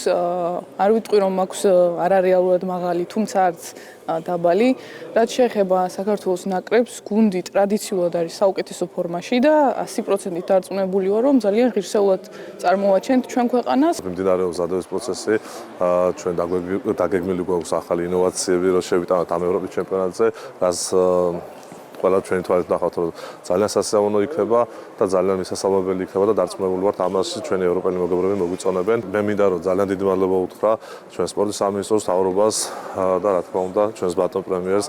არ ვიტყვი რომ მაქვს არარეალურად მაღალი, თუმცა არც დაბალი. რაც შეეხება საქართველოს ნაკრებს, გუნდი ტრადიციულად არის საუკეთესო ფორმაში და 100%-ით დარწმუნებული ვარ, რომ ძალიან ღირსეულად წარმოვაჩენთ ჩვენ ქვეყანას. მიმდინარეობს ზადების პროცესი, ჩვენ დაგეგმილი გვაქვს ახალი ინოვაციები, რომ შევიტანოთ ამ ევროპის ჩემპიონატზე, რაც ყველა ჩვენი თვალით ნახავთ, რომ ძალიან სასიამოვნო იქნება და ძალიან მისასალმებელი იქნება და დარწმუნებული ვართ ამაში ჩვენი ევროპელი მეგობრები მოგვიწონებენ. მე მინდა რომ ძალიან დიდი მადლობა უთხრა ჩვენ სპორტის სამინისტროს მთავრობას და რა თქმა უნდა ჩვენს ბატონ პრემიერს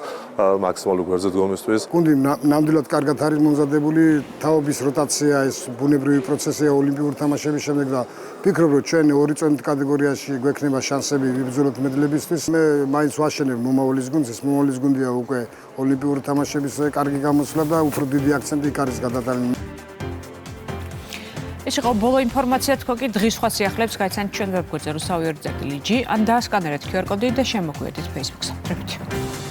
მაქსიმალური გვერდზე დგომისთვის. გუნდი ნამდვილად კარგად არის მომზადებული, თაობის როტაცია, ეს ბუნებრივი პროცესია ოლიმპიური თამაშების შემდეგ და ვფიქრობ, რომ ჩვენ ორი წონით კატეგორიაში გვექნება შანსები ვიბრძოლოთ მედლებისთვის. მე მაინც ვაშენებ მომავლის გუნდს, ეს მომავლის გუნდია უკვე ოლიმპიური თამაშების კარგი გამოსვლა და უფრო დიდი აქცენტი იქ არის გადატანილი. ეს იყო ბოლო ინფორმაცია, თქო კი დღის სხვა სიახლეებს გაიცანით ჩვენ ვებგვერდზე რუსთავი 2.lg ან დაასკანერეთ QR კოდი და შემოგვიერთდით Facebook-ს.